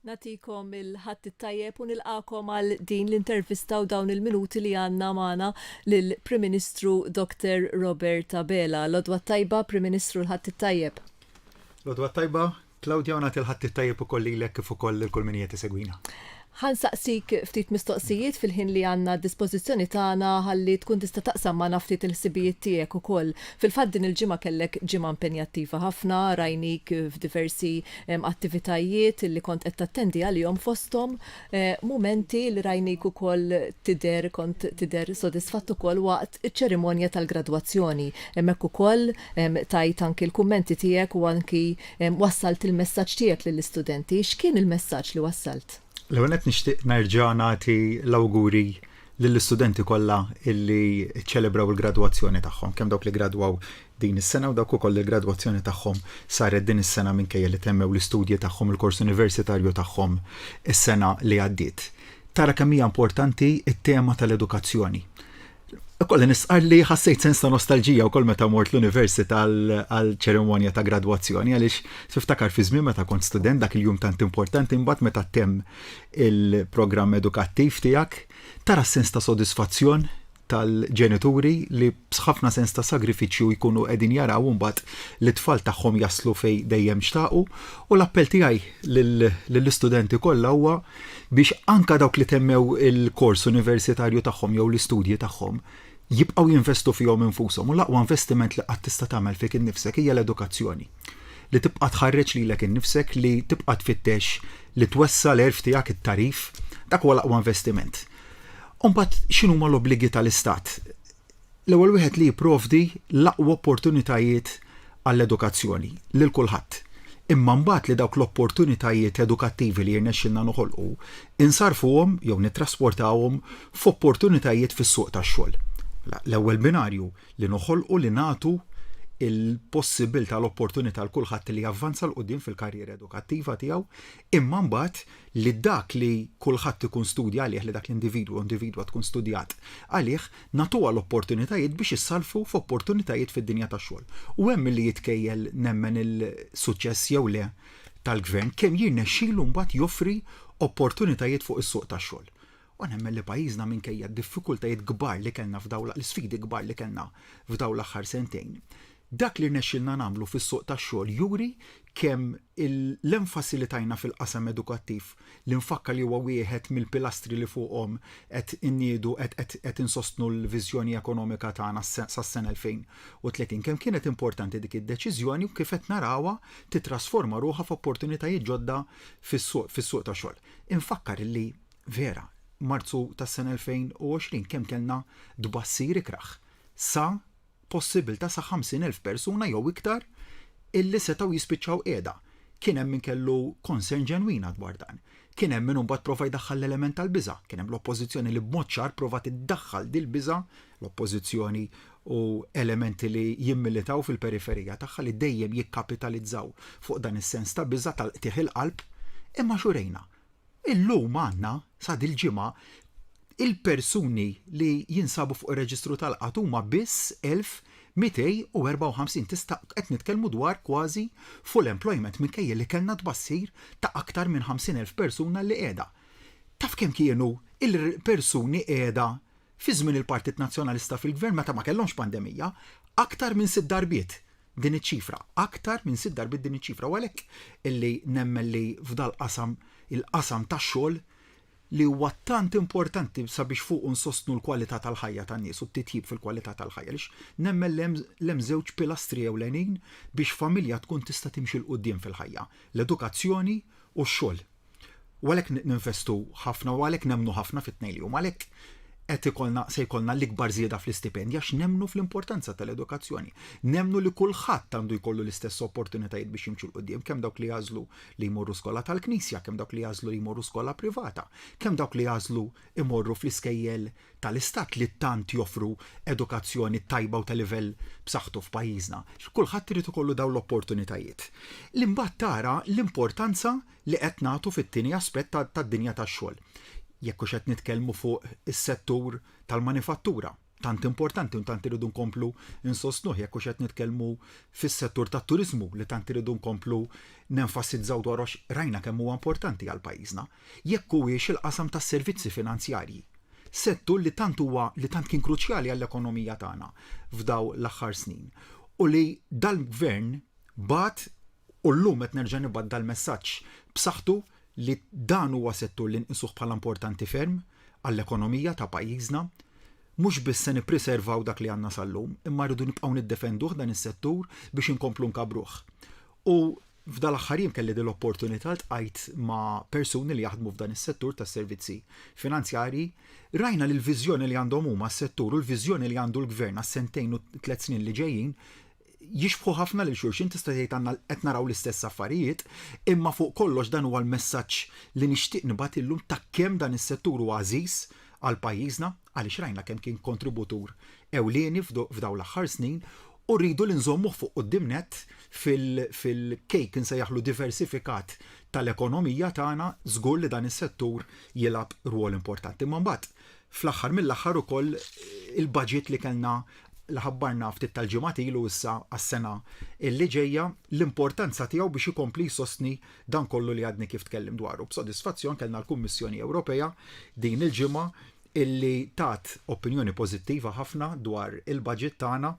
Natikom il-ħadd it-tajjeb u nilqakom għal din l-intervista u dawn il-minuti li għandna magħna lill-Prim Ministru Dr. Robert Abela. L-odwa tajba, Prim Ministru l-ħadd it-tajjeb. L-odwa tajba, Claudia, u nagħti l-ħadd it-tajjeb ukoll lilek kif ukoll il-kull min qed isegwina. Ħansaqsik ftit mistoqsijiet fil-ħin li għandna d-dispożizzjoni tagħna ħalli tkun tista' taqsam magħna ftit il-ħsibijiet tiegħek ukoll. Fil-fatt din il-ġimgħa kellek ġimgħa impenjattiva ħafna, rajnik f'diversi attivitajiet li kont qed tattendi għalihom fosthom mumenti li rajnik ukoll kont tidher sodisfatt ukoll waqt iċ-ċerimonja tal-gradwazzjoni. Hemmhekk ukoll tajt anki l-kummenti tiegħek u anki wassalt il-messaġġ tiegħek lill-istudenti. X'kien il-messaġġ li wassalt? L-ewwel qed nixtieq nerġa' nagħti l-awguri lill-istudenti kollha illi ċċelebraw il-gradwazzjoni tagħhom, kemm dawk li gradwaw din is-sena u dawk ukoll il-gradwazzjoni tagħhom saret din is-sena minkejja li temmew l-istudji tagħhom il-kors universitarju tagħhom is-sena li għaddiet. Tara kemm hija importanti it-tema tal-edukazzjoni. Kolli nisqar li ħassejt sens ta' nostalġija wkoll meta mort l-università għal ċerimonja ta' gradwazzjoni għaliex tiftakar fi żmien meta kont student dak il-jum tant importanti imbagħad meta temm il-programm edukattiv tiegħek tara sens ta' sodisfazzjon tal-ġenituri li b'ħafna sens ta' sagrifiċċju jkunu qegħdin jaraw mbagħad li t-tfal tagħhom jaslu fejn dejjem xtaqu u l-appell tiegħi lill-istudenti kollha huwa biex anke dawk li temmew il-kors universitarju tagħhom jew l-istudji tagħhom jibqgħu jinvestu fihom infushom u l-aqwa investiment li qatt tista' tagħmel fik innifsek hija l-edukazzjoni. Li tibqa' tħarreġ lilek innifsek li tibqa' tfittex li twessa l-erf tiegħek it-tarif dak huwa l-aqwa investiment. Mbagħad x'inhuma l-obbligi tal-Istat? L-ewwel wieħed li jipprovdi l-aqwa opportunitajiet għall-edukazzjoni lil kulħadd. Imma mbagħad li dawk l-opportunitajiet edukattivi li jirnexxilna noħolqu insarfuhom jew nittrasportawhom f'opportunitajiet fis-suq tax-xogħol. L-ewwel binarju li noħolqu li nagħtu il-possibilità l-opportunità l kulħadd li javvanza l qudiem fil-karriera edukattiva tiegħu, imma mbagħad li dak li kulħadd ikun studja għalih li dak l-individwa tkun studjat għalih nagħtuha l-opportunitajiet biex issalfu f'opportunitajiet fid-dinja tax-xogħol. U hemm li jitkejjel nemmen il-suċċess jew le tal-gvern kemm jirnexxielu mbagħad joffri opportunitajiet fuq is-suq tax-xogħol. U nemmen li pajjiżna minkejja d-diffikultajiet kbar li kellna l-isfidi kbar li kellna f'dawn l-aħħar sentejn. Dak li rnexxilna nagħmlu fis-suq tax-xogħol juri kemm l-enfasi li tajna fil-qasam edukattiv li nfakkar li huwa wieħed mill-pilastri li fuqhom qed inniedu qed insostnu l-viżjoni ekonomika tagħna sas-sena 2030 kemm kienet importanti dik id-deċiżjoni u kif qed narawha titrasforma ruħha f'opportunitajiet ġodda fis-suq tax-xogħol. Infakkar li vera Marzu tas-sena 2020 kemm kellna tbassir ikraħ sa possibilità sa 50,000 persuna jew iktar illi setgħu jispiċċaw qiegħda. Kien hemm min kellu konsern ġenwina dwar dan. Kien hemm min imbagħad prova jdaħħal l-element tal-biża'. Kien hemm l-oppożizzjoni li b'mod ċar prova tiddaħħal dil-biża' l-oppożizzjoni u elementi li jimmilitaw fil-periferija tagħha li dejjem jikkapitalizzaw fuq dan is-sens ta' biża' tal-qtieħ il-qalb imma xurejna. Illum għandna sa dil-ġimgħa il-persuni li jinsabu fuq ir-reġistru tal-qatt huma biss 1254 tista' qed nitkellmu dwar kważi full employment minkejja li kellna tbassir ta' aktar minn 50,000 persuna li qiegħda. Taf kemm kienu il-persuni qiegħda fi żmien il-Partit Nazzjonalista fil-Gvern meta ma kellhomx pandemija aktar minn 6 darbiet din iċ-ċifra, aktar minn 6 darbiet din iċ-ċifra u għalhekk illi nemmen li f'dal qasam il-qasam tax-xogħol li huwa tant importanti sabiex fuq nsostnu l-kwalità tal-ħajja tan-nies u t-titjib fil-kwalità tal-ħajja lix nemmen l-hemm żewġ pilastri ewlenin biex familja tkun tista' timxi l qudiem fil-ħajja, l-edukazzjoni u x-xogħol. U għalhekk ninvestu ħafna u għalhekk nemmnu ħafna fit-tnejn li huma għalhekk qed se jkollna l-ikbar żieda fl-istipendja x'nemmnu fl-importanza tal-edukazzjoni. Nemmnu li kulħadd għandu jkollu l-istess opportunitajiet biex jimxu l qudiem kemm dawk li jażlu li jmorru skola tal-Knisja, kemm dawk li jażlu li jmorru skola privata, kemm dawk li jażlu imorru fl-iskejjel tal-istat li tant joffru edukazzjoni tajba u ta' livell b'saħħtu f'pajjiżna. Kulħadd irid ikollu dawn l-opportunitajiet. L-imbagħad tara l-importanza li qed nagħtu fit-tieni aspett tad-dinja tax-xogħol. Jekk hux qed nitkellmu fuq is-settur tal-manifattura, tant importanti u tant iridu nkomplu insostnuh jekk hux qed nitkellmu fis-settur tat-turiżmu li tant iridu nkomplu nenfasizzaw dwar rajna kemm huwa importanti għal pajjiżna, jekk huwiex il-qasam tas-servizzi finanzjarji. Settur li tant kien kruċjali għall-ekonomija tagħna f'daw l-aħħar snin. U li dal-gvern bat u llum qed nerġa' nibgħat dal-messaġġ b'saħħtu li dan huwa settur li nqisuh bħala importanti ferm għall-ekonomija ta' pajjiżna, mhux biss se nippreservaw dak li għandna sal-lum, imma rridu nibqgħu niddefenduh dan is-settur biex inkomplu nkabruh. U f'dal aħħar jiem kelli l-opportunità tqajt ma' persuni li jaħdmu f'dan is-settur tas-servizzi finanzjarji, rajna li l-viżjoni li għandhom huma s-settur u l-viżjoni li għandu l-gvern għas-sentejn u 3 snin li ġejjin jixbħu ħafna lil xulxin tista' tgħid għandna qed naraw l-istess affarijiet, imma fuq kollox dan huwa l-messaġġ li nixtieq nibgħat illum ta' kemm dan is-settur huwa għażiż għal pajjiżna għaliex rajna kemm kien kontributur ewlieni f'dawn l-aħħar snin u rridu li nżommuh fuq quddiem nett fil-kejk insejjaħlu diversifikat tal-ekonomija tagħna żgur li dan is-settur jilgħab rwol importanti. Imma mbagħad fl-aħħar mill-aħħar ukoll il-budget li kellna li ħabbarna ftit tal-ġimgħat ilu issa għas-sena illi ġejja l-importanza tiegħu biex ikompli jsostni dan kollu li għadni kif tkellim dwaru. B'sodisfazzjon kellna l-Kummissjoni Ewropea din il-ġimgħa illi tat opinjoni pożittiva ħafna dwar il-budget tagħna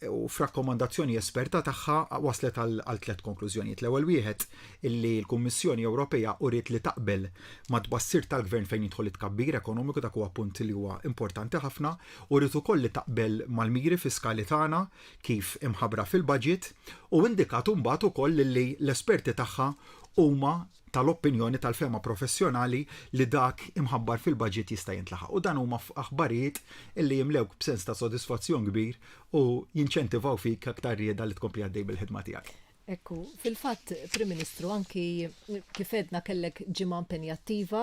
u f'rakkomandazzjoni esperta tagħha waslet għal 3 konklużjonijiet. L-ewwel wieħed illi l-Kummissjoni Ewropea uriet li taqbel ma tbassir tal-Gvern fejn jidħol it-tkabbir ekonomiku dak huwa punt li huwa importanti ħafna u rrid ukoll li taqbel mal-miri fiskali tagħna kif imħabbra fil-budget u indikatu mbagħad ukoll li l-esperti tagħha huma tal-opinjoni tal-fema professjonali li dak imħabbar fil-budget jista' jintlaħaq. U dan huma aħbarijiet illi jimlewk b'sens ta' sodisfazzjon kbir u jinċentivaw fik aktar rieda li tkompli għaddej bil-ħidma tiegħek. Ekku, fil-fatt, Prim Ministru, anki kif edna kellek ġimgħa impenjattiva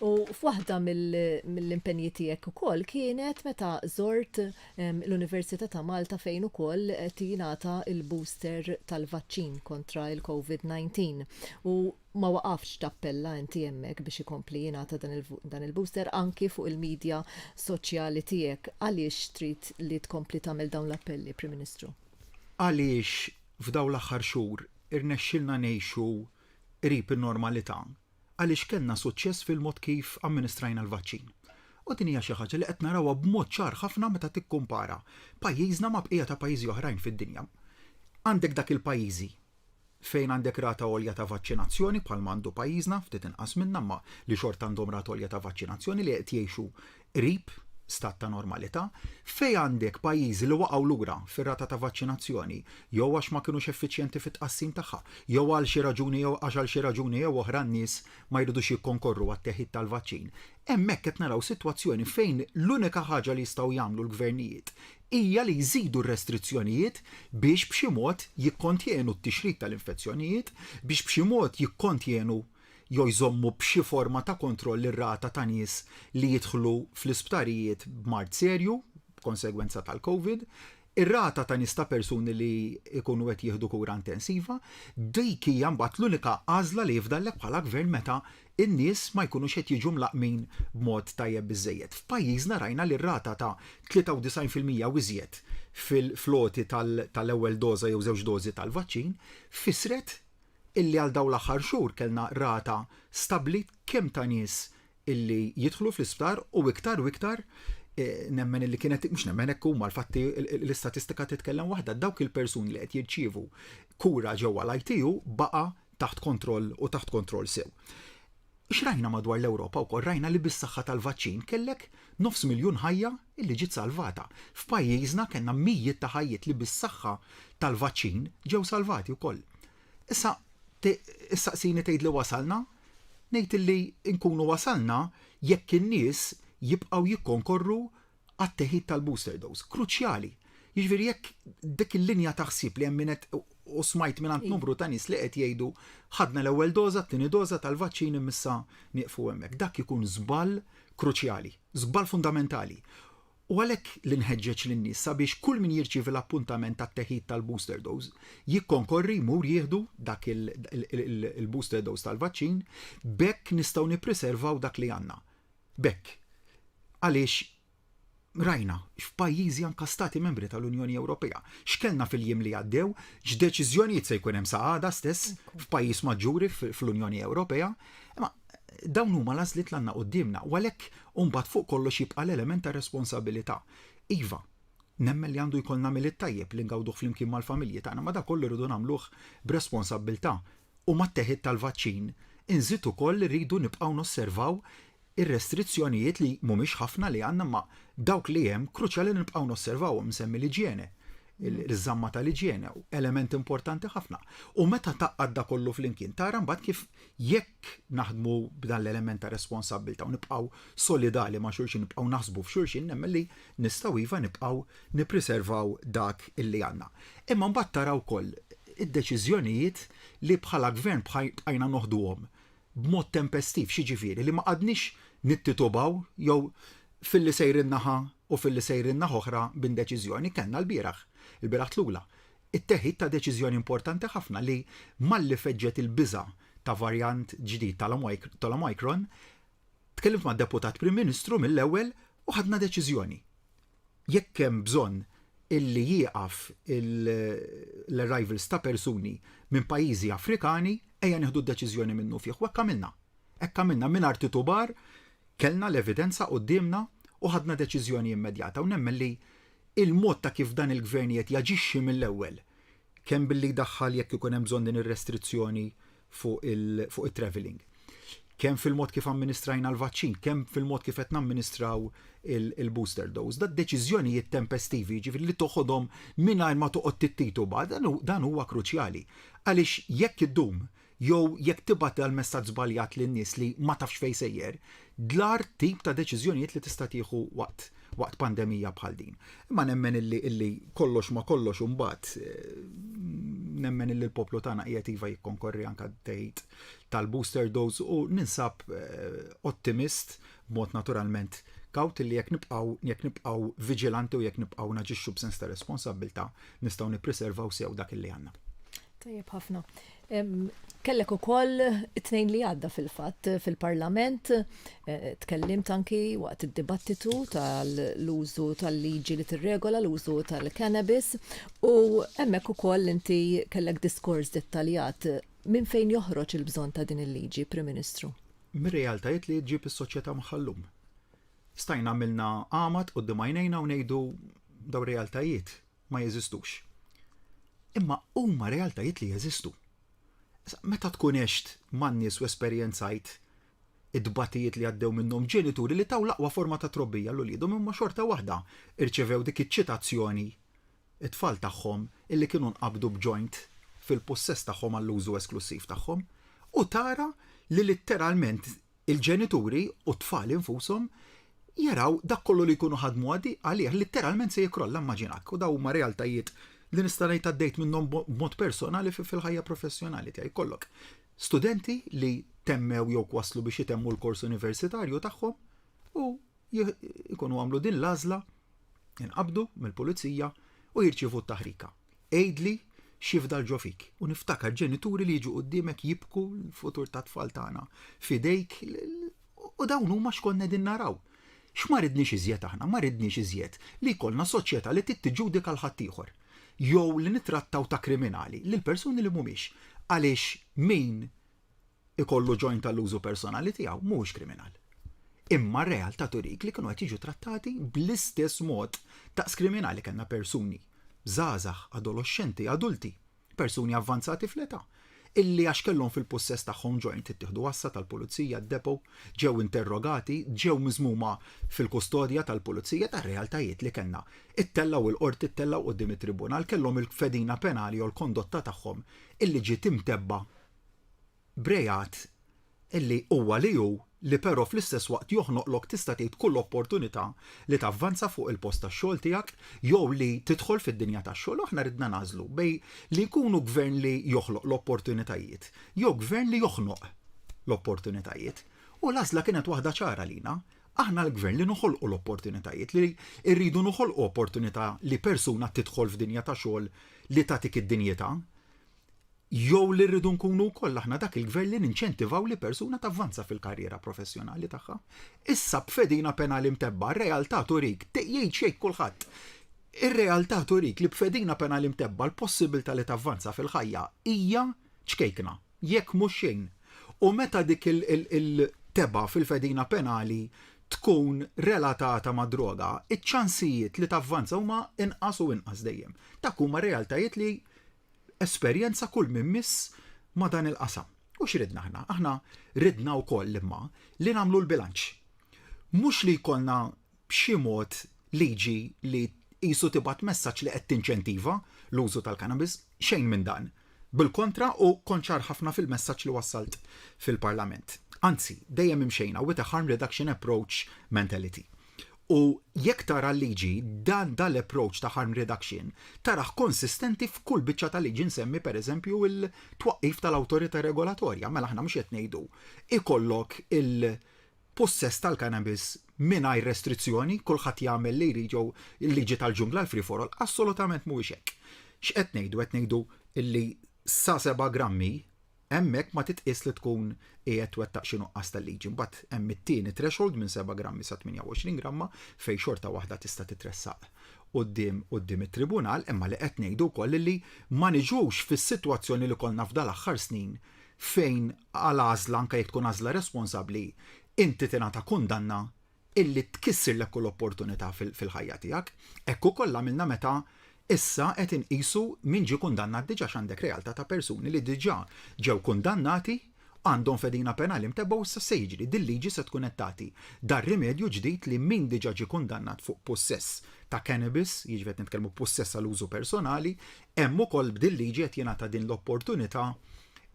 u f'waħda mill-impenji tiegħek ukoll kienet meta żort l-Università ta' Malta fejn ukoll tingħata il-booster tal-vaċċin kontra il-COVID-19 u ma waqafx tappella inti hemmhekk biex ikompli jingħata dan il-booster anki fuq il-medja soċjali tiegħek. Għaliex trid li tkompli tagħmel dawn l-appelli, Prim Ministru? Għaliex f'daw l-aħħar xhur irnexxilna ngħixu qrib in-normalità għaliex kellna suċċess fil-mod kif amministrajna l-vaċċin. U din hija xi ħaġa li qed narawha b'mod ċar ħafna meta tikkumpara pajjiżna ma' bqija ta' pajjiżi oħrajn fid-dinja. Għandek dak il-pajjiżi fejn għandek rata għolja ta' vaċċinazzjoni bħal mandu pajjiżna ftit inqas minnha ma li xort għandhom rata għolja ta' vaċċinazzjoni li qed jgħixu qrib stat ta' normalità, fej għandek pajjiżi li waqgħu lura fir-rata ta' vaċċinazzjoni, jew għax ma kinux effiċjenti fit-tqassim tagħha, jew għal xi raġuni jew għax għal xi raġuni jew oħra n-nies ma jridux jikkonkorru għat-teħid tal-vaċċin. Hemmhekk qed naraw sitwazzjoni fejn l-unika ħaġa li jistgħu jagħmlu l-gvernijiet hija li jżidu r-restrizzjonijiet biex b'xi mod jikkontjenu t-tixrid tal-infezzjonijiet, biex b'xi mod jikkontjenu jew jżommu b'xi forma ta' kontroll ir-rata ta' nies li jidħlu fl-isptarijiet b'mart serju b'konsegwenza tal-COVID, ir-rata ta' nies ta' persuni li jkunu qed jieħdu kura intensiva, dik hija mbagħad l-unika għażla li jifdallek bħala gvern meta in-nies ma jkunux qed jiġu mlaqmin b'mod tajjeb biżżejjed. F'pajjiżna rajna li r-rata ta' 93% u iżjed fil-floti tal-ewwel doża jew żewġ dożi tal-vaċċin fisret illi għal daw l-aħħar xhur kellna rata stabbli kemm ta' nies illi jidħlu fl-isptar u iktar nemmen illi kienet mhux nemmen hekk huma l-fatti l-istatistika titkellem waħda dawk il-persuni li qed jirċievu kura ġewwa l-ITU baqa' taħt kontroll u taħt kontroll sew. X'rajna madwar l-Ewropa wkoll rajna li bis-saħħa tal-vaċċin kellek 500,000 ħajja illi ġiet salvata. F'pajjiżna kellna mijiet ta' ħajjiet li bis-saħħa tal-vaċċin ġew salvati wkoll. Issa issaqsini tgħid li wasalna, ngħid li nkunu wasalna jekk in-nies jibqgħu jikkonkorru għat-teħid tal-booster dose. Kruċjali. Jiġifieri jekk dik il-linja ta' ħsieb li hemm u smajt minn numru ta' nies li qed jgħidu ħadna l-ewwel doża, t-tieni doża tal-vaċċin imissa nieqfu hemmhekk. Dak ikun żball kruċjali, żball fundamentali. U għalhekk li nħeġġeġ lin-nies sabiex kull min jirċievi l-appuntament tat-teħid tal-booster dose jikkonkorri jmur jieħdu dak il-booster dose tal-vaċċin bekk nistgħu nippreservaw dak li għandna. Bekk. Għaliex rajna f'pajjiżi anke stati membri tal-Unjoni Ewropea. X'kellna fil-jiem li għaddew, x'deċiżjonijiet se jkun hemm saqada stess f'pajjiż maġġuri fl-Unjoni Ewropea. Imma dawn huma l-għażliet l għandna qudiemna, u għalhekk imbagħad fuq kollox jibqa' l-element ta' responsabilità. Iva, nemmen li għandu jkollna mill-tajjeb li ngawduh flimkien mal-familji tagħna, ma dak kollu rridu nagħmluh b'responsabilità. U mat-teħid tal-vaċċin inżid ukoll rridu nibqgħu nosservaw ir-restrizzjonijiet li mhumiex ħafna li għandna, ma dawk li hemm kruċjali nibqgħu nosservawhom, nsemmi l-iġiene, il-żamma tal-iġiene, element importanti ħafna. U meta taqqad da kollu flimkien tara mbagħad kif jekk naħdmu b'dan l-element ta' responsabilità u nibqgħu solidali ma' xulxin, nibqgħu naħsbu f'xulxin, nemmen li nistgħu iva nibqgħu nippreservaw dak illi għandna. Imma mbagħad taraw ukoll id-deċiżjonijiet li bħala gvern bħajna noħduhom b'mod tempestiv, xiġifieri li ma qadniex nittitubaw jew fil-li sejrin naħa u fil-li sejrin naħa oħra b'deċiżjoni kellna l-bieraħ tlula. It-teħid ta' deċiżjoni importanti ħafna li malli feġġet il-biża' ta' varjant ġdid tal-Omicron, tkellimt ma' deputat Prim Ministru mill-ewwel u ħadna deċiżjoni. Jekk hemm bżonn illi jieqaf l-arrivals ta' persuni minn pajjiżi Afrikani, ejja nieħdu d-deċiżjoni minnu fih. U hekk għamilna mingħajr titubar, kellna l-evidenza qudiemna u ħadna deċiżjoni immedjata. U nemmen li il-mod ta' kif dan il-gvernijiet jaġixxi mill-ewwel, kemm billi daħħal jekk ikun hemm bżonn din ir-restrizzjoni fuq it-traveling, kemm fil-mod kif amministrajna l-vaċċin, kemm fil-mod kif qed namministraw il-booster dose. Da deċiżjonijiet tempestivi, ġifieri li toħodhom mingħajr ma toqgħod tittituba, dan huwa kruċjali. Għaliex jekk iddum jew jekk tibgħat l-messaġġ żbaljat lin-nies li ma tafx fejn sejjer, dlar tip ta' deċiżjonijiet li tista' tieħu waqt pandemija bħal din. Imma nemmen illi kollox ma kollox imbagħad nemmen illi l-poplu tagħna qiegħed iva jikkonkorri anke tgħid tal-booster dose u ninsab ottimist b'mod naturalment kawt illi jekk nibqgħu viġilanti u jekk nibqgħu naġixxu b'sens ta' responsabbiltà nistgħu nippreservaw sew dak illi għandna. Tajjeb ħafna. Kellek ukoll it-tnejn li għadda fil-fatt fil-Parlament, tkellimt anki waqt id-dibattitu tal-użu tal-liġi li tirregola l-użu tal-cannabis u hemmhekk ukoll inti kellek diskors dettaljat minn fejn joħroġ il-bżonn ta' din il-liġi, Prim Ministru. Mir-realtajiet li ġib is-soċjetà maħallum. Stajna għamilna għamat quddiem għajnejna u ngħidu daw realtajiet ma jeżistux. Imma huma realtajiet li jeżistu. Meta tkun għext man nies u esperjenzajt id-dbatijiet li għaddew minnhom ġenituri li taw l-aqwa forma ta' trobbija l-uliedhom imma xorta waħda irċevew dik iċ-ċitazzjoni it-tfal tagħhom illi kienu nqabdu b'joint fil-possess tagħhom għall-użu esklusiv tagħhom u tara li litteralment il-ġenituri u t-tfal infushom jaraw dak kollu li jkunu ħadmu għalih litteralment se jikrolla immaġinak u daw huma realtajiet li nista' ngħid għaddejt minnhom b'mod personali fil-ħajja professjonali tiegħi. Jkollok studenti li temmew jew waslu biex itemmu l-kors universitarju tagħhom u jkunu għamlu din l-għażla jinqabdu mill-pulizija u jirċievu t-taħrika. Ejdli x'jifdal ġo fik u niftakar ġenituri li jiġu quddiemek jibku l-futur tat-tfal tagħna f'idejk u dawn huma x'konna din naraw. X'ma ridniex iżjed aħna, ma ridniex iżjed li jkollna soċjetà li tiġġudika l-ħadd ieħor. Jew li nittrattaw ta' kriminali lil persuni li mhumiex għaliex min ikollu ġojn tal-użu personali tiegħu mhuwiex kriminal. Imma r-realtà turik li kienu qed jiġu trattati bl-istess mod taqs kriminali kellna persuni żgħażagħ, adolescenti, adulti, persuni avvanzati fl-età illi għax kellhom fil-possess tagħhom ġojnt ittieħdu wassa tal-pulizija d-depo, ġew interrogati, ġew miżmuma fil-kustodja tal-pulizija tar-realtajiet li kellna. Ittellaw il-qorti ittellaw quddiem it-tribunal kellhom il-fedina penali u l-kondotta tagħhom illi ġiet imtebba brejat illi huwa li però fl-istess waqt joħnoqlok tista' tgħid kull opportunità li tavvanza fuq il-post tax-xogħol tiegħek jew li tidħol fid-dinja tax-xogħol. Aħna ridna nażlu bej li jkunu gvern li joħloq l-opportunitajiet jew gvern li joħnoq l-opportunitajiet. U l-għażla kienet waħda ċara lina. Aħna l-gvern li noħolqu l-opportunitajiet li rridu noħolqu opportunità li persuna tidħol f'dinja ta' xogħol li tagħtik id-dinjità. jew li rridu nkunu wkoll aħna dak il-gvern li ninċentivaw li persuna tavvanza fil-karriera professjonali tagħha. Issa b'fedina penali mtebba, r-realtà turik, jgħid xejn kulħadd. Ir-realtà turik li b'fedina penali mtebba l-possibilità li tavvanza fil-ħajja hija ċkejkna, jekk mhux xejn. U meta dik il-teba fil-fedina penali tkun relatata ma' droga, iċ-ċansijiet li tavvanza huma inqas u inqas dejjem. Dak huma realtajiet li esperjenza kull min miss ma' dan il-qasam. U x'ridna aħna? Aħna ridna wkoll imma li nagħmlu l-bilanċ. Mhux li jkollna b'xi mod liġi li qisu tibgħat messaġġ li qed tinċentiva l-użu tal-cannabis, xejn minn dan. Bil-kontra u konċar ħafna fil-messaġġ li wassalt fil-Parlament. Anzi, dejjem imxejna with a harm reduction approach mentality. U jekk tara l-liġi dan dal-approach ta' harm reduction taraħ konsistenti f'kull biċċa ta' liġi nsemmi pereżempju il-twaqqif tal-awtorità regolatorja, mela aħna mhux qed ngħidu ikollok il-possess tal-cannabis mingħajr restrizzjoni, kulħadd jagħmel li jriġu il-liġi tal-ġungla l-free for all, assolutament mhuwiex hekk. X'qed ngħidu? Qed ngħidu illi sa 7 grammi hemmhekk ma titqis li tkun qiegħed twettaq xi nuqqas tal-liġi. Mbagħad hemm it-tieni threshold minn 7 grammi sa 28 gramma fejn xorta waħda tista' titressaq quddiem it-tribunal, imma li qed ngħidu wkoll li ma niġux fis-sitwazzjoni li kollna f'dal aħħar snin fejn għal għażla anke jekk tkun għażla responsabbli inti tingħata kundanna illi tkissirlek kull opportunità fil-ħajja tiegħek. Hekk ukoll għamilna meta issa qed inqisu min ġie kundannat diġà x'għandek realtà ta' persuni li diġà ġew kundannati għandhom fedina penali mtebba u issa se jiġri dil-liġi se tkun qed tagħti dar rimedju ġdid li min diġà ġie kundannat fuq possess ta' cannabis, jiġifieri nitkellmu possess għal użu personali, hemm ukoll b'dil-liġi qed jingħata din l-opportunità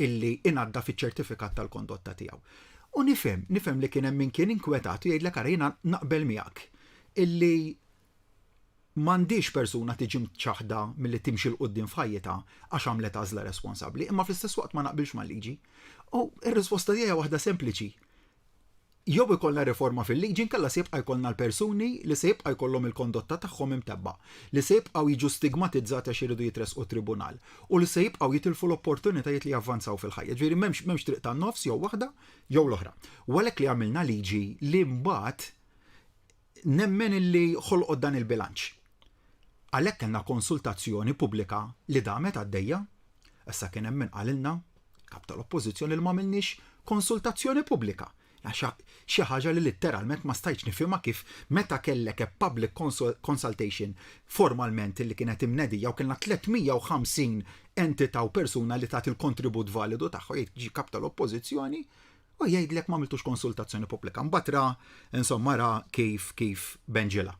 illi ingħadda fiċ-ċertifikat tal-kondotta tiegħu. U nifhem li kien hemm min kien inkwetat u jgħidlek ara jiena naqbel miegħek illi m'għandix persuna tiġi mċaħda milli timxi l-qudiem f'ħajjitha għax għamlet għażla responsabbli, imma fl-istess waqt ma naqbilx mal-liġi. U r-risposta tiegħi waħda sempliċi. Jew ikollna riforma fil-liġi nkella se jibqa' jkollna l-persuni li se jibqa' jkollhom il-kondotta tagħhom imtebba, li se jibqgħu jiġu stigmatizzati għax iridu jitresqu tribunal u li se jibqgħu jitilfu l-opportunitajiet li javvanzaw fil-ħajja. Ġifieri m'hemmx triq tan-nofs jew waħda jew l-oħra. U għalhekk li għamilna liġi li mbagħad nemmen illi ħolqod dan il-bilanċ. Għalhekk kellna konsultazzjoni pubblika li damet għaddejja, issa kien hemm min qalilna kap tal-oppożizzjoni li ma m'għamilniex konsultazzjoni pubblika. Xi ħaġa li litteralment ma stajtx nifhimha kif meta kellek public consultation formalment li kienet imnedija u kellna 350 entità u persuna li tagħti il-kontribut validu tagħha jiġi kap tal-oppożizzjoni u jgħidlek ma għamiltux konsultazzjoni pubblika. Mbagħad insomma ra kif benġila.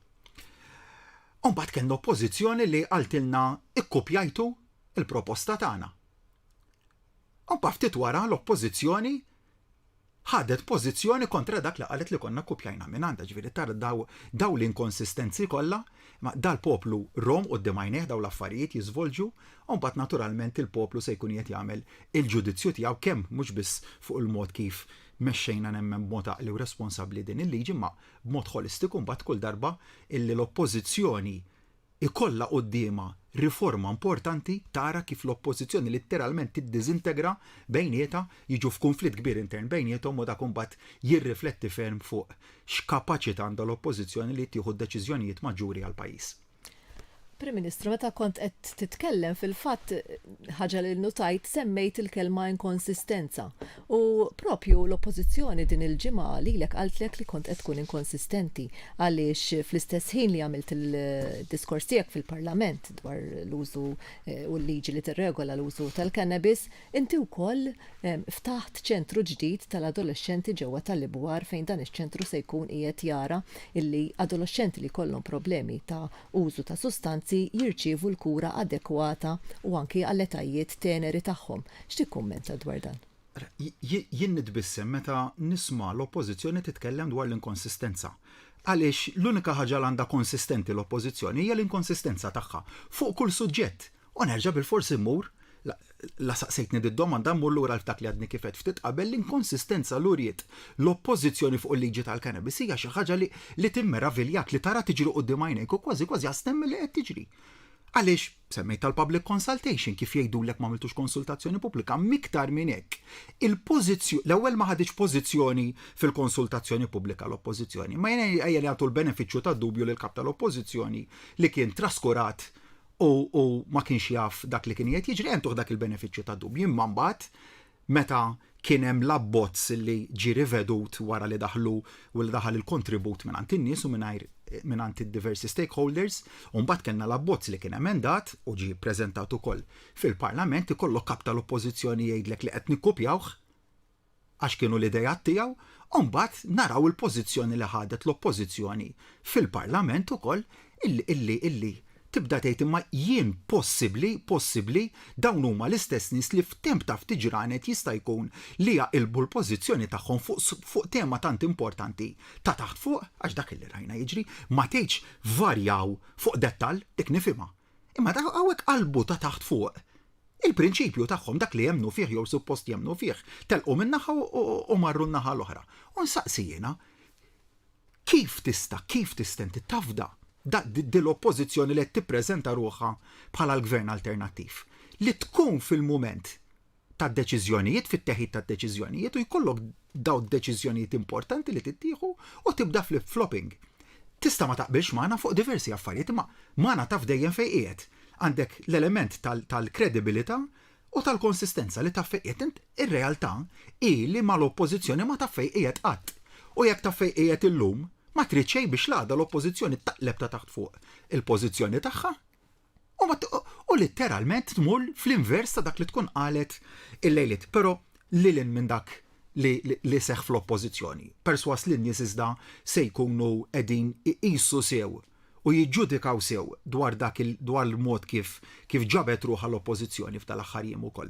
Mbagħad kellna oppożizzjoni li qaltilna ikkupjajtu il-proposta tagħna. Mbagħad ftit wara l-oppożizzjoni ħadet pożizzjoni kontra dak li qalet li konna kkupjajna minn għandha, ġifieri tara daw l-inkonsistenzi kollha, ma dal-poplu rom quddiem għajnejh daw l-affarijiet jiżvolġu, u mbagħad naturalment il-poplu se jkun qed jagħmel il-ġudizzju tiegħu kemm mhux biss fuq il-mod kif mexxejna nemmen b'mod għaqli u responsabbli din il-liġi, ma b'mod ħolistiku mbagħad kull darba illi l-oppożizzjoni ikollha qudiema riforma importanti tara kif l-oppożizzjoni litteralment tiddiżintegra bejnietha, jiġu f'kunflitt kbir intern bejniethom u dak imbagħad jirrifletti ferm fuq x'kapaċità għandha l-oppożizzjoni li tieħu deċiżjonijiet maġġuri għall pajjiż. Prim Ministru, meta kont qed titkellem fil-fatt ħaġa li notajt semmejt il-kelma inkonsistenza. U propju l-oppożizzjoni din il-ġimgħa lilek qaltlek li kont qed tkun inkonsistenti għaliex fl-istess ħin li għamilt il-diskors tiegħek fil-Parlament dwar l-użu u l-liġi li tirregola l-użu tal-cannabis, inti wkoll ftaħt ċentru ġdid tal-adolescenti ġewwa tal-Libwar fejn dan iċ-ċentru se jkun qiegħed jara illi adolescenti li jkollhom problemi ta' użu ta' sustanzi jirċievu l-kura adekwata u anki għall-etajiet teneri tagħhom. X'tikkummenta dwar dan? Jien nitbissem meta nisma' l-oppożizzjoni titkellem dwar l-inkonsistenza. Għaliex l-unika ħaġa li għandha konsistenti l-oppożizzjoni hija l-inkonsistenza tagħha fuq kull suġġett. U nerġa' bil-forsi mmur la saqsejtni d-domanda mmur lura l-ftak li għadni kifet ftit qabel l-inkonsistenza l-uriet l-oppożizzjoni fuq il-liġi tal-cannabis hija xi ħaġa li timmeraviljak li tara tiġri quddiem għajnejk u kważi għastemmi li qed tiġri. Għaliex semmejt tal-public consultation kif jgħidulek ma għamiltux konsultazzjoni pubblika miktar minn hekk. L-ewwel ma ħadix pożizzjoni fil-konsultazzjoni pubblika l-oppożizzjoni. Ma ejja jagħtu l-benefiċċju tad-dubju lil kap tal-oppożizzjoni li kien traskurat u ma kienx jaf dak li kien qed jiġri hemm dak il-benefiċċju tad-dubju. Imma mbagħad meta kien hemm l-abbozz li ġie rivedut wara li daħlu u li daħal il-kontribut minn in-nies u minn id-diversi stakeholders, u mbagħad kellna l-abbozz li kien emendat u ġie ppreżentat ukoll fil-Parlament ikollok kap tal-oppożizzjoni jgħidlek li qed nikkupjawh għax kienu l-idejat tiegħu, u mbagħad naraw il-pożizzjoni li ħadet l-oppożizzjoni fil-Parlament ukoll illi tibda tgħid imma jien possibbli dawn huma l-istess nies li f'temp ta' ftit ġranet jista' jkun li jaqilbu l-pożizzjoni tagħhom fuq tema tant importanti ta' taħt fuq għax dak li rajna jiġri ma tgħidx varjaw fuq dettall dik nifhimha. Imma dak hawnhekk qalbu ta' taħt fuq il-prinċipju tagħhom dak li jemnu fih jew suppost jemnu fih telqu minn naħa u marru n-naħa l-oħra. U nsaqsi jiena kif tista' inti tafda dil-oppożizzjoni li qed tippreżenta ruħha bħala l-gvern alternattiv li tkun fil-mument tad-deċiżjonijiet fit-teħid tad-deċiżjonijiet u jkollok daw deċiżjonijiet importanti li tittieħu u tibda flip-flopping. Tista' ma taqbilx magħna fuq diversi affarijiet imma magħna taf dejjem fejn qiegħed. Għandek l-element tal-kredibilità u tal-konsistenza li taf fejn qiegħed ir-realtà hi li mal-oppożizzjoni ma taf fejn qiegħed qatt. U jekk taf fejn qiegħed illum ma trid xejn biex l-għada l-oppożizzjoni taqleb ta' taħt fuq il-pożizzjoni tagħha u letteralment tmur fl-invers ta' dak li tkun qalet il-lejliet. Però lilin minn dak li seħħ fl-oppożizzjoni. Perswas li n-nies iżda se jkunu qegħdin iqisu sew u jiġġudikaw sew dwar il-mod kif ġabet ruħha l-oppożizzjoni f'dal-aħħar jiem ukoll.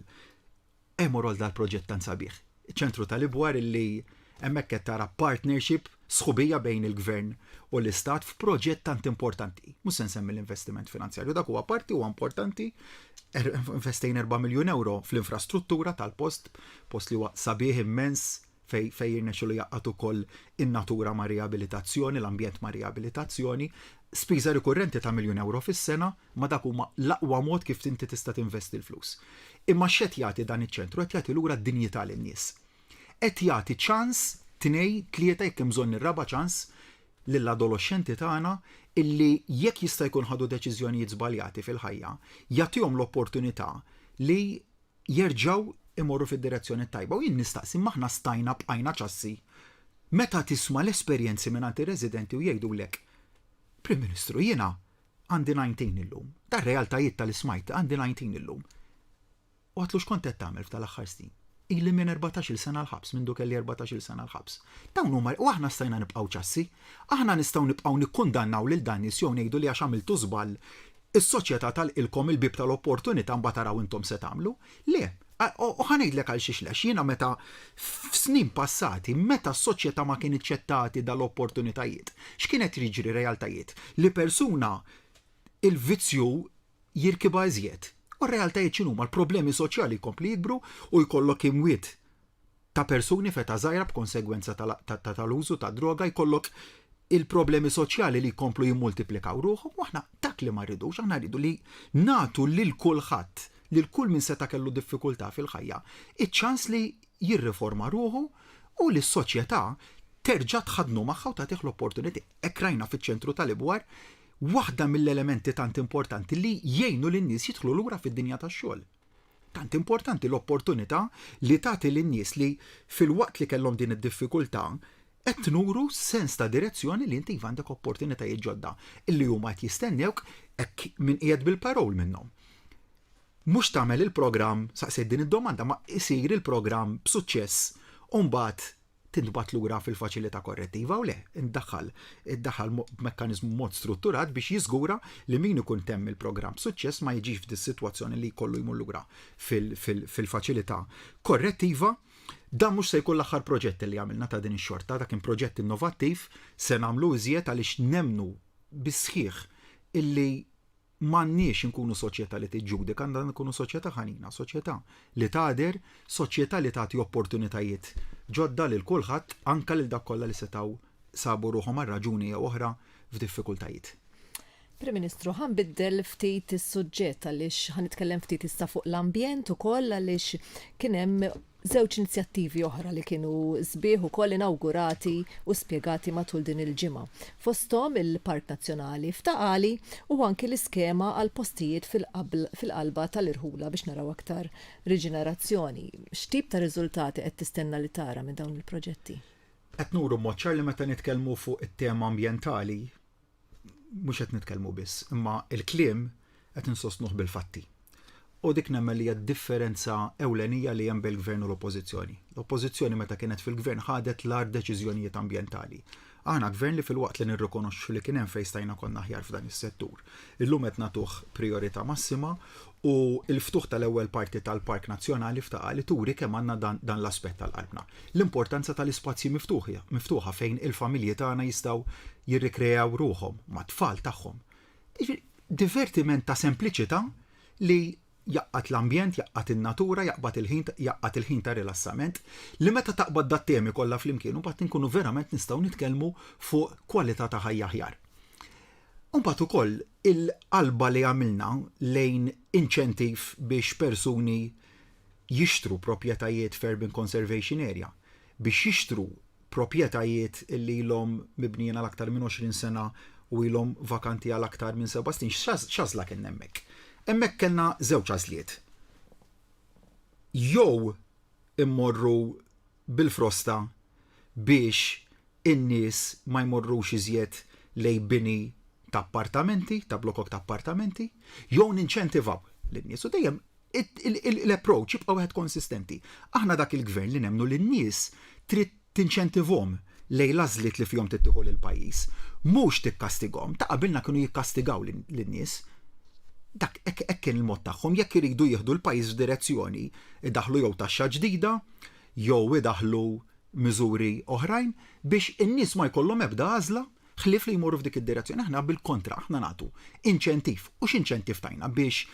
Hemm ukoll dal-proġett tan sabiħ. Iċ-ċentru tal-Ibwar illi hemmhekk qed tara partnership sħubija bejn il-gvern u l-istat f'proġett tant importanti. Mhux se nsemmi l-investiment finanzjarju, dak huwa parti huwa importanti. Investejn 4 miljun euro fl-infrastruttura tal-post li huwa sabiħ immens fejn jirnexxu li jaqqat ukoll in-natura ma' riabilitazzjoni, l-ambjent ma' riabilitazzjoni, spiża rikurrenti ta' miljun euro fis-sena, ma dak huma l-aqwa mod kif inti tista' tinvesti l-flus. Imma x'qed jagħti dan iċ-ċentru qed jagħti lura d-dinjità lin-nies. Qed jagħti ċans 2-3 jekk hemm bżonn ir-raba' ċans lill-adolescenti tagħna illi jekk jista' jkun ħadu deċiżjonijiet żbaljati fil-ħajja, jagħtihom l-opportunità li jerġgħu imorru fid-direzzjoni tajba. U jien nistaqsi aħna stajna bqajna ċassi meta tisma' l-esperjenzi mingħand ir-residenti u jgħidulek Prim Ministru jiena għandi 19 illum. Dar-realtajiet tal-ismajt għandi 19 illum. U għatlu x'kont qed tagħmel f'tal-aħħar snin? Ili minn 14 sena l-ħabs, minn kelli 14 sena l-ħabs. Dawn huma u aħna stajna nibqgħu ċassi, aħna nistgħu nibqgħu nikkundannaw lil dan nies jew ngħidu li għax għamiltu żball is-soċjetà tal-ilkom il-bib tal-opportunità mbagħad taraw intom se tagħmlu. Le, u ħanejdlek għal xi xlex, jiena meta f'snin passati, meta s-soċjetà ma kien iċċettati dal-opportunitajiet, x'kienet jiġri realtajiet li persuna il-vizzju jirkiba iżjed. U r-realtajiet x'inhuma l-problemi soċjali jkompli jikbru u jkollok imwiet ta' persuni feta żgħira b'konsegwenza tal-użu ta' droga, jkollok il-problemi soċjali li jkomplu jimmultiplikaw ruħhom u aħna dak li ma rridux, aħna rridu li nagħtu lil kulħadd lil kull min seta' kellu diffikultà fil-ħajja iċ-ċans li jirriforma ruħu u li s-soċjetà terġa' tħadnu magħha u tagħtih l-opportunità. Hekk rajna fiċ-ċentru tal-Ibwar waħda mill-elementi tant importanti li jgħinu lin-nies jidħlu lura fid-dinja tax-xogħol. Tant importanti l-opportunità li tagħti lin-nies li fil-waqt li kellhom din id-diffikultà qed nuru sens ta' direzzjoni li inti għandek opportunitajiet ġodda illi huma qed jistennewk hekk min qiegħed bil-parol minnhom. Mhux tagħmel il-programm saqsejt din id-domanda ma jsir il-programm b'suċċess u mbagħad tintbagħat lura fil-faċilità korrettiva u le, iddaħħal mekkaniżmu mod strutturat biex jiżgura li min ikun temm il-programm b'suċċess ma jiġix f'dis-sitwazzjoni li jkollu jmur lura fil-faċilità korrettiva. Dan mhux se jkun l-aħħar proġett li għamilna ta' din ix-xorta, dak kien proġett innovattiv se nagħmlu iżjed għaliex nemmnu bis-sħiħ illi m'għandniex inkunu soċjetà li tiġġudika, għandna nkunu soċjetà ħanina, soċjetà li tgħader, soċjetà li tagħti opportunitajiet ġodda lil kulħadd anke lil dak kollha li setgħu sabu ruħhom għal raġuni jew oħra f'diffikultajiet. Prim Ministru, ħanbiddel ftit is-suġġett għaliex ħanitkellem ftit issa fuq l-ambjent ukoll għaliex kien hemm żewġ inizjattivi oħra li kienu sbieħ ukoll inawgurati u spjegati matul din il-ġimgħa. Fosthom il-Park Nazzjonali f'Taqali u anki l-iskema għal postijiet fil-qalba tal-irħula biex naraw aktar riġenerazzjoni. X'tip ta' riżultati qed tistenna li tara minn dawn il-proġetti? Qed nuru mod ċar li meta nitkellmu fuq it-tema ambjentali mhux qed nitkellmu biss, imma il-kliem qed insostnuh bil-fatti. U dik nemmel li differenza ewlenija li hemm bil-gvern u l-oppożizzjoni. L-oppożizzjoni meta kienet fil-gvern ħadet l-ar deċiżjonijiet ambjentali. Aħna gvern li fil-waqt li nirrikonoxxu li kien hemm fejn stajna konna aħjar f'dan is-settur. Illum qed nagħtuh priorità massima u l-ftuħ tal-ewwel parti tal-Park Nazzjonali f'Taqali turi kemm għandna dan l-aspett tal-qalbna. L-importanza tal-ispazji miftuħa fejn il-familji tagħna jistgħu jirrikreaw ruhom mat-tfal tagħhom. Divertiment ta' sempliċità li jaqqat l-ambjent, jaqqat in-natura, jaqqat il-ħin ta' rilassament, li meta taqbad dat-temi kollha flimkien u mbagħad inkunu verament nistgħu nitkellmu fuq kwalità ta' ħajja aħjar. Mbagħad ukoll il-qalba li għamilna lejn inċentiv biex persuni jixtru proprjetajiet f'Urban Conservation Area, biex jixtru proprjetajiet li ilhom mibnijin għal aktar minn 20 sena u ilhom vakanti għal aktar minn 7 snin, x'għażla kien hemmhekk. Hemmhekk kellna żewġ għażliet. Jew immorru bil-frosta biex in-nies ma jmorrux iżjed lejn bini ta' appartamenti, ta' blokok ta' appartamenti, jew ninċentivaw lin-nies. U dejjem l-approach jibqa' wieħed konsistenti. Aħna dak il-gvern li nemmnu lin-nies trid tinċentivhom lejn l-għażliet li fihom tittieħu lill-pajjiż, mhux tikkastigahom. Ta' qabilna kienu jikkastigaw lin-nies. Dak hekk kien il-mod tagħhom jekk iridu jieħdu l-pajjiż f'direzzjoni idaħlu jew taxxa ġdida jew idaħlu miżuri oħrajn biex in-nies ma jkollhom ebda għażla ħlief li jmorru f'dik id-direzzjoni. Aħna bil-kontra aħna nagħtu inċentiv u x'inċentiv tajna biex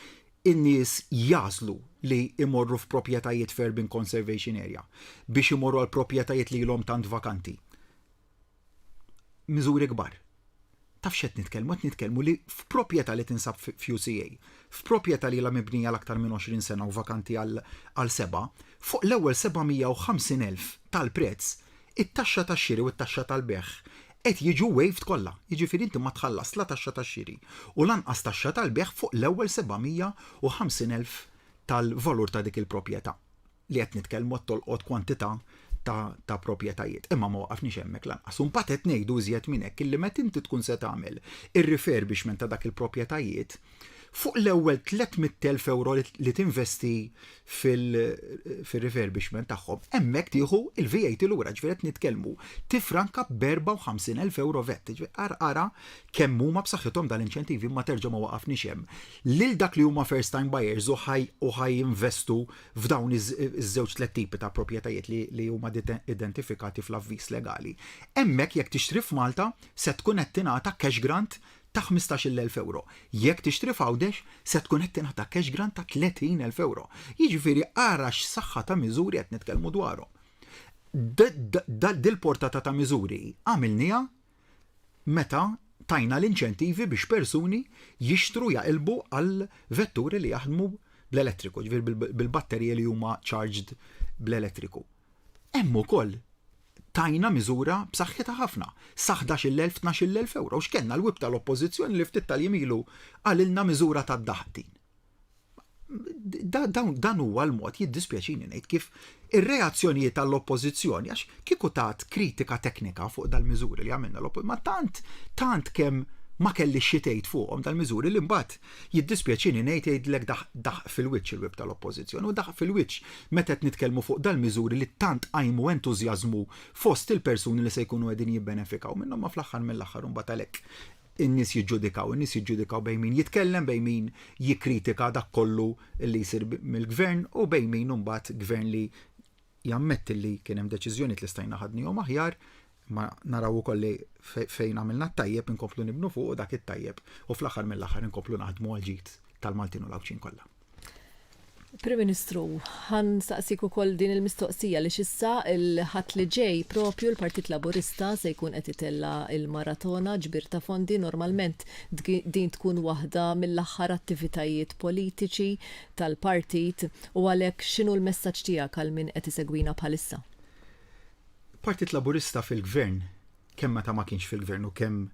in-nies jażlu li imorru f'proprjetajiet f'Urban Conservation Area, biex imorru għal proprjetajiet li ilhom tant vakanti. Miżuri kbar. Taf x'qed nitkellmu? Qed nitkellmu li f'proprjetà li tinsab f'UCA, f'proprjetà li la mibnija l aktar minn 20 sena u vakanti għal 7, fuq l-ewwel 750,000 tal-prezz, it-taxxa tax-xiri u t-taxxa tal-beħ qed jiġu waived kollha. Jiġifieri inti ma tħallas la taxxa tax-xiri u lanqas taxxa tal-beħ fuq l-ewwel 750,000 tal-valur ta' dik il-proprjetà. Li qed nitkellmu qed tolqot kwantità ta' proprjetajiet. Imma ma waqafniex hemmhekk lanqas. Mbagħad qed ngħidu iżjed minn hekk illi meta inti tkun se tagħmel ir-refurbishment ta' dak il-proprjetajiet fuq l-ewwel 300,000 euro li tinvesti fil-refurbishment tagħhom, hemmhekk tieħu il-VAT lura, ġifieri qed nitkellmu tifranka b'54,000 euro vet. Ara kemm huma b'saħħithom dal-inċentivi ma terġa' ma waqafniex hemm. Lil dak li huma first time buyers u ħaj jinvestu f'dawn iż-żewġ tliet tipi ta' proprjetajiet li huma identifikati fl-avviż legali. Hemmhekk jekk tixtri f'Malta se tkun qed tingħata cash grant ta' 15,000 euro. Jekk tixtri f'Għawdex se tkun qed tingħata cash grant ta' 30,000 euro. Jiġifieri ara x'saħħa ta' miżuri qed nitkellmu dwarhom. Dil-portata ta' miżuri għamilniha meta tajna l-inċentivi biex persuni jixtru jaqilbu għal vetturi li jaħdmu bl-elettriku, ġifieri bil-batteriji li huma charged bl-elettriku. Hemm ukoll tajna miżura b'saħħitha ħafna, sa 11,000-12,000 euro. U x'kenna l-wib tal-oppożizzjoni li ftit tal-jimilu għalilna miżura tad-daħtin. Dan huwa l-mod jiddispjaċini ngħid kif ir-reazzjonijiet tal-oppożizzjoni għax kieku tat kritika teknika fuq dal-miżuri li għamilna l-oppożizzjoni, ma tant kemm ma kelli xitejt fuqhom tal-miżuri li mbagħad jiddispjaċini ngħid jgħidlek daħ fil-wiċċ il-wib tal-oppożizzjoni u daħ fil-wiċċ meta qed nitkellmu fuq dal-miżuri li tant qajmu entużjażmu fost il-persuni li se jkunu qegħdin jibbenefikaw minnhom ma fl-aħħar mill-aħħar mbagħad għalhekk in-nies jiġġudikaw bejn min jitkellem, bejn min jikkritika dak kollu li jsir mill-gvern u bejn min mbagħad gvern li jammetti li kien hemm deċiżjonijiet li stajna ħadnihom aħjar ma naraw ukoll li fejn għamilna t-tajjeb inkomplu nibnu fuq u dak it-tajjeb u fl-aħħar mill-aħħar inkomplu naħdmu għal ġid tal-Maltin u l-Awċin kollha. Prim Ministru, ħan saqsik ukoll din il-mistoqsija li xissa il-ħadd li ġej propju l-Partit Laburista se jkun qed itella il-maratona ġbir ta' fondi normalment din tkun waħda mill-aħħar attivitajiet politiċi tal-partit u għalhekk x'inhu l-messaġġ tiegħek għal min qed isegwina bħalissa? Partit Laburista fil-gvern, kemm meta ma kienx fil-gvern u kemm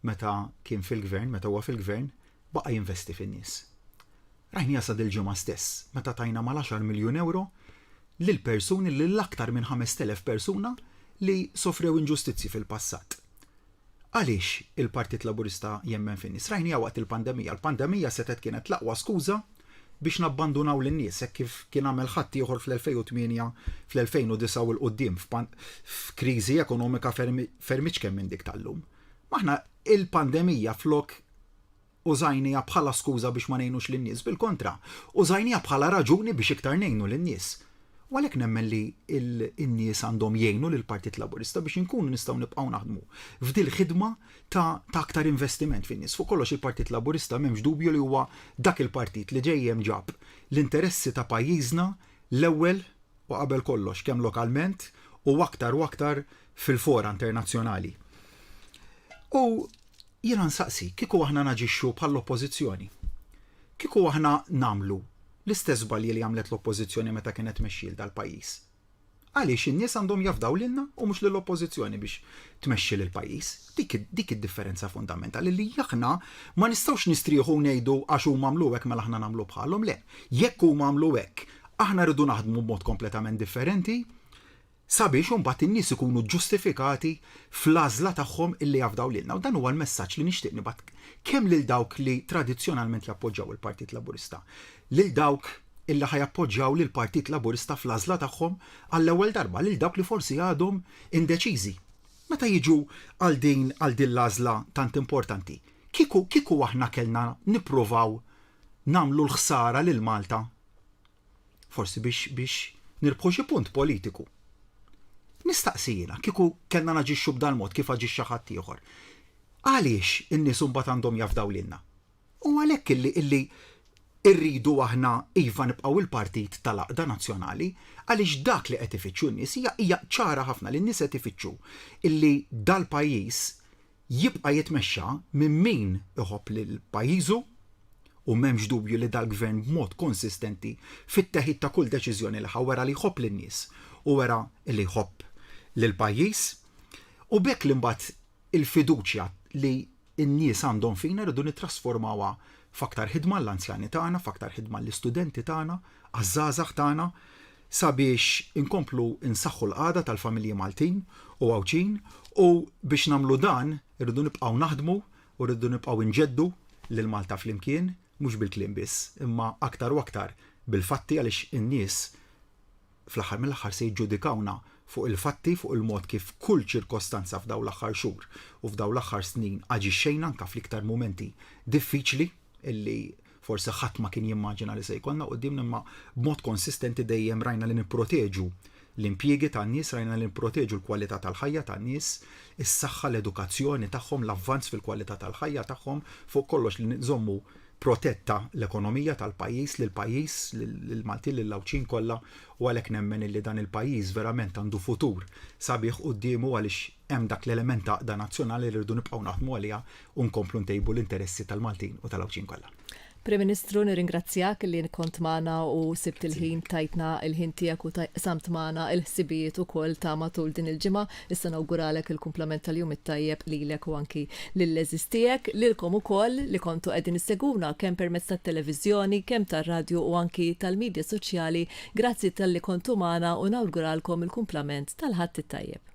meta kien fil-gvern, meta huwa fil-gvern, baqa' jinvesti fin-nies. Rajni jasad il-ġimgħa stess, meta tajna mal-10 miljun euro lil persuni l-aktar minn 5,000 persuna li sofrew inġustizzi fil-passat. Għaliex il-Partit Laburista jemmen fin-nies? Rajni waqt il-pandemija. Il-pandemija setet kienet l-aqwa skuża biex nabbandunaw lin-nies hekk kif kien għamel ħadd ieħor fl-2008, fl-2009 u l-qudiem f'kriżi ekonomika fermiċ kemm minn dik tal-lum. Maħna il-pandemija flok użajnija bħala skuża biex ma ngħinux lin-nies, bil-kontra, użajnija bħala raġuni biex iktar ngħinu lin-nies. U għalhekk nemmen li n-nies għandhom jgħinu lill-Partit Laburista biex inkunu nistgħu nibqgħu naħdmu f'dil ħidma ta' aktar investiment fin-nies. Fuq kollox il-Partit Laburista m'hemmx dubju li huwa dak il-partit li ġejjem ġab l-interessi ta' pajjiżna l-ewwel u qabel kollox kemm lokalment u aktar fil-fora internazzjonali. U jiena nsaqsi, kieku aħna naġixxu bħall-oppożizzjoni. Kieku aħna namlu l-istess żbalji li għamlet l-oppożizzjoni meta kienet tmexxi dal-pajjiż. Għaliex in-nies għandhom jafdaw lilna u mhux lill-oppożizzjoni biex tmexxi lill-pajjiż. Dik id-differenza fundamentali li aħna ma nistgħux nistrieħu ngħidu għax huma għamlu hekk mela aħna nagħmlu bħalhom, le. Jekk huma għamlu hekk, aħna rridu naħdmu b'mod kompletament differenti sabiex imbagħad in-nies ikunu ġustifikati fl-għażla tagħhom illi jafdaw lilna. U dan huwa l-messaġġ li nixtieq nibgħat kemm lil dawk li tradizzjonalment jappoġġjaw il-Partit Laburista, lil dawk illi ħajappoġġjaw lil Partit Laburista fl-għażla tagħhom għall-ewwel darba, lil dawk li forsi għadhom indeċiżi. Meta jiġu għal din l-għażla tant importanti, kieku aħna kellna nippruvaw nagħmlu l-ħsara lil Malta, forsi biex nirbħu xi punt politiku. Nistaqsijina, kieku kellna naġixxu b'dan mod kif aġixxa ħadd ieħor. Għaliex in-nies imbagħad għandhom jafdaw lilna? U għalhekk illi rridu aħna iva nibqgħu il-Partit tal-Għaqda Nazzjonali għaliex dak li qed ifittxu n-nies hija ċara ħafna li n-nies qed ifittxu illi dal-pajjiż jibqa' jitmexxa minn min iħobb lil pajjiżu u m'hemmx dubju li dal-gvern b'mod konsistenti fit-teħid ta' kull deċiżjoni li wera li jħobb lin-nies u wera li jħobb lill-pajjiż u bekk li mbagħad il-fiduċja li n-nies għandhom fina rridu nittrasformawha f'aktar ħidma l-anzjani tagħna, f'aktar ħidma l-istudenti tagħna, għaż-żgħażagħ tagħna sabiex inkomplu insaħħu l-qagħda tal-familji Maltin u Għawċin u biex nagħmlu dan irridu nibqgħu naħdmu u rridu nibqgħu inġeddu lil Malta flimkien mhux bil-kliem biss, imma aktar u aktar bil-fatti għaliex in-nies fl-aħħar mill-aħħar se jiġġudikawna fuq il-fatti, fuq il-mod kif kull ċirkostanza f'daw l-aħħar xhur u f'daw l-aħħar snin aġixxejna anke fl-iktar mumenti diffiċli illi forsi ħadd ma kien jimmaġina li se jkollna qudiemna imma b'mod konsistenti dejjem rajna li nipproteġu l-impjiegi tan-nies, rajna li nipproteġu l-kwalità tal-ħajja tan-nies, is-saħħa, l-edukazzjoni tagħhom, l-avvanz fil-kwalità tal-ħajja tagħhom, fuq kollox li nżommu protetta l-ekonomija tal-pajjiż lill-pajjiż lill-Maltin lill-Għawċin kollha u għalhekk nemmen li dan il-pajjiż verament għandu futur sabiħ qudiemu għaliex hemm dak l-element ta' għaqda nazzjonali li rridu nibqgħu naħdmu għaliha u nkomplu ntejbu l-interessi tal-Maltin u tal-Għawċin kollha. Prim Ministru, nirringrazzjak li kont magħna u sibt il-ħin tajtna il-ħin tiegħek u samt magħna il-ħsibijiet ukoll ta' matul din il-ġimgħa. Issa nawguralek il-kumplament tal-jum it-tajjeb lilek u anki lill-leżis tiegħek, lilkom ukoll li kontu qegħdin isseguna kemm permezz tat-televiżjoni, kemm tar-radju u anki tal-midja soċjali. Grazzi tal-li kontu magħna u nawguralkom il-kumplament tal-ħadd it-tajjeb.